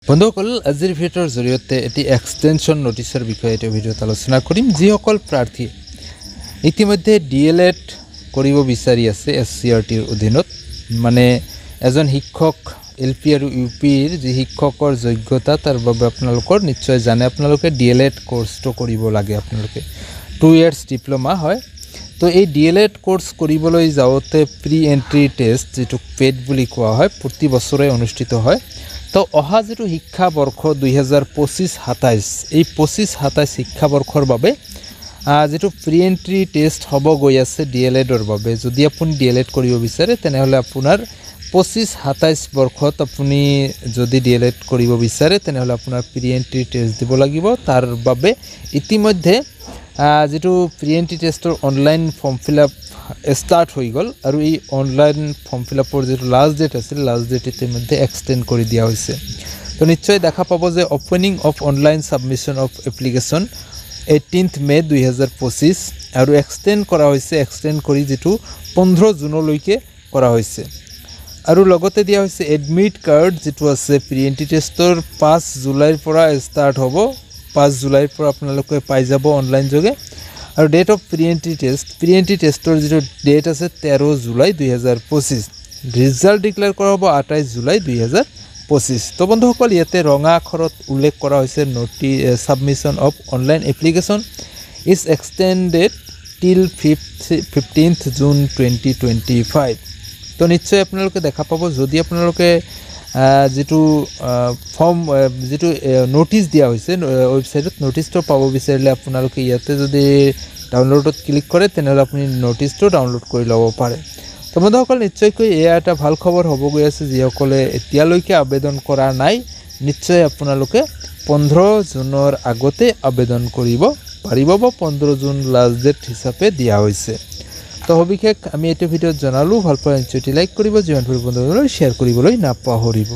বন্ধুসকল আজিৰ ভিডিঅ'ৰ জৰিয়তে এটি এক্সটেনশন নোটিছৰ বিষয়ে এই ভিডিঅ'ত আলোচনা কৰিম যিসকল প্ৰাৰ্থী ইতিমধ্যে ডিএলএড কৰিব বিচাৰি আছে এসসিআৰটিৰ অধীনত মানে এজন শিক্ষক এলপি আৰু ইউপিৰ যি শিক্ষকৰ যোগ্যতা তাৰ বাবে আপোনালোকৰ নিশ্চয় জানে আপোনালোকে ডিএলএড কোৰ্সটো কৰিব লাগে আপোনালোকে 2 ইয়াৰ্স ডিপ্লোমা হয় তো এই ডিএলএড কোৰ্স কৰিবলৈ যাওতে প্ৰি এন্ট্ৰি টেষ্ট যেটো পেড বুলি কোৱা হয় প্ৰতি বছৰে অনুষ্ঠিত হয় তো অহা যেটো শিক্ষাবৰ্ষ 2025-27 এই 25-27 শিক্ষাবৰ্ষৰ বাবে যেটো প্ৰি এন্ট্ৰি টেষ্ট হ'ব গৈ আছে ডিএলএডৰ বাবে যদি আপুনি ডিএলএড কৰিব বিচাৰে তেনেহলে আপোনাৰ 25-27 বৰ্ষত আপুনি যদি ডিএলএড কৰিব বিচাৰে তেনেহলে আপোনাৰ প্ৰি এন্ট্ৰি টেষ্ট দিব লাগিব তাৰ বাবে ইতিমধ্যে যেটো প্ৰি এন্ট্ৰি টেষ্টৰ অনলাইন ফৰ্ম ফিলআপ স্টাৰ্ট হৈ গল আৰু এই অনলাইন ফৰ্ম ফিলআপৰ যেটো লাস্ট ডেট আছিল লাস্ট ডেট ইতিমধ্যে এক্সটেন্ড কৰি দিয়া হৈছে তো নিশ্চয় দেখা পাব যে opening of online submission of application 18th মে 2025 আৰু এক্সটেন্ড কৰা হৈছে এক্সটেন্ড কৰি যেটো 15 জুনলৈকে কৰা হৈছে আৰু লগতে দিয়া হৈছে এডমিট কাৰ্ড যেটো আছে প্ৰি এন্ট্ৰি টেষ্টৰ 5 জুলাইৰ পৰা স্টাৰ্ট হ'ব 5 জুলাইৰ পৰা আপোনালোকে পাই যাব অনলাইন যোগে আৰু ডেট অফ প্ৰি এন্ট্ৰি টেষ্টৰ যেটো ডেট আছে 13 জুলাই 2025 ৰিজাল্ট ডিক্লেয়াৰ কৰা হ'ব 28 জুলাই 2025 তো বন্ধুসকল ইয়াতে ৰঙা আখৰত উল্লেখ কৰা হৈছে submission of online application is extended টিল 15th জুন 2025 তো নিশ্চয় আপোনালোকে দেখা পাব যদি আপোনালোকে যেটো ফর্ম যেটো নোটিস দিয়া হৈছে ওয়েবসাইটত নোটিসটো পাব বিচাৰিলে আপোনালোকে ইয়াতে যদি ডাউনলোডত ক্লিক কৰে তেনেহলে আপুনি নোটিসটো ডাউনলোড কৰি ল'ব পাৰে তো বন্ধুসকল নিশ্চয়কৈ এয়া এটা ভাল খবৰ হ'ব গৈ আছে যিসকলে এতিয়ালৈকে আবেদন কৰা নাই নিশ্চয় আপোনালোকে 15 জুনৰ আগতে আবেদন কৰিব পাৰিব 15 জুন লাষ্ট ডেট হিচাপে দিয়া হৈছে তো বিশেষ আমি এইটো ভিডিঅ'ত জনালো ভাল পালে নিশ্চয় লাইক কৰিব যিমান বন্ধুসকলক শ্বেয়াৰ কৰিবলৈ নাপাহৰিব